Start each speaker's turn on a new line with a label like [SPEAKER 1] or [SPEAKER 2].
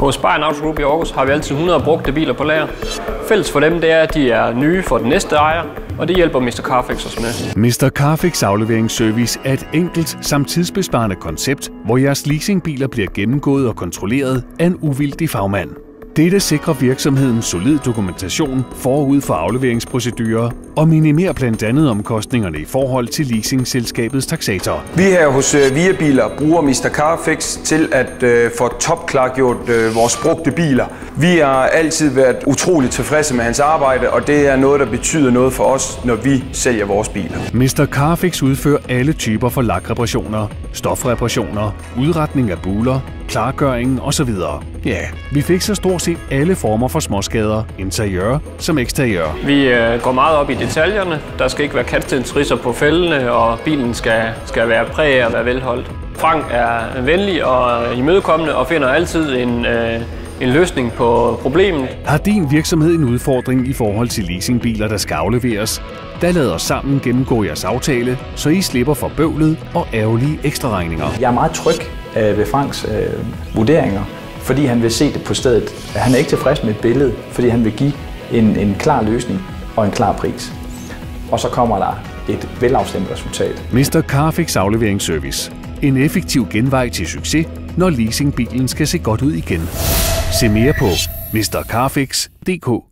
[SPEAKER 1] Hos Bayern Auto Group i Aarhus har vi altid 100 brugte biler på lager. Fælles for dem det er, at de er nye for den næste ejer, og det hjælper Mr. Carfix os med.
[SPEAKER 2] Mr. Carfix afleveringsservice er et enkelt samt tidsbesparende koncept, hvor jeres leasingbiler bliver gennemgået og kontrolleret af en uvildig fagmand. Dette sikrer virksomheden solid dokumentation forud for afleveringsprocedurer og minimerer blandt andet omkostningerne i forhold til leasingselskabets taksator.
[SPEAKER 3] Vi her hos VIA Biler bruger Mr. Carfix til at få topklargjort vores brugte biler. Vi har altid været utroligt tilfredse med hans arbejde, og det er noget, der betyder noget for os, når vi sælger vores biler.
[SPEAKER 2] Mr. Carfix udfører alle typer for lakreparationer, stofreparationer, udretning af buler, klargøring osv. Ja, vi fikser stort set alle former for småskader, interiør som eksteriør.
[SPEAKER 1] Vi går meget op i detaljerne. Der skal ikke være kantstensridser på fældene, og bilen skal være præg og være velholdt. Frank er venlig og imødekommende og finder altid en løsning på problemet.
[SPEAKER 2] Har din virksomhed en udfordring i forhold til leasingbiler, der skal afleveres? Der lad os sammen gennemgå jeres aftale, så I slipper for bøvlet og ærgerlige ekstraregninger.
[SPEAKER 4] Jeg er meget tryg ved Franks vurderinger, fordi han vil se det på stedet. Han er ikke tilfreds med et billede, fordi han vil give en klar løsning og en klar pris. Og så kommer der et velafstemt resultat.
[SPEAKER 2] Mr. Carfix afleveringsservice. En effektiv genvej til succes, når leasingbilen skal se godt ud igen. Se mere på mrcarfix.dk.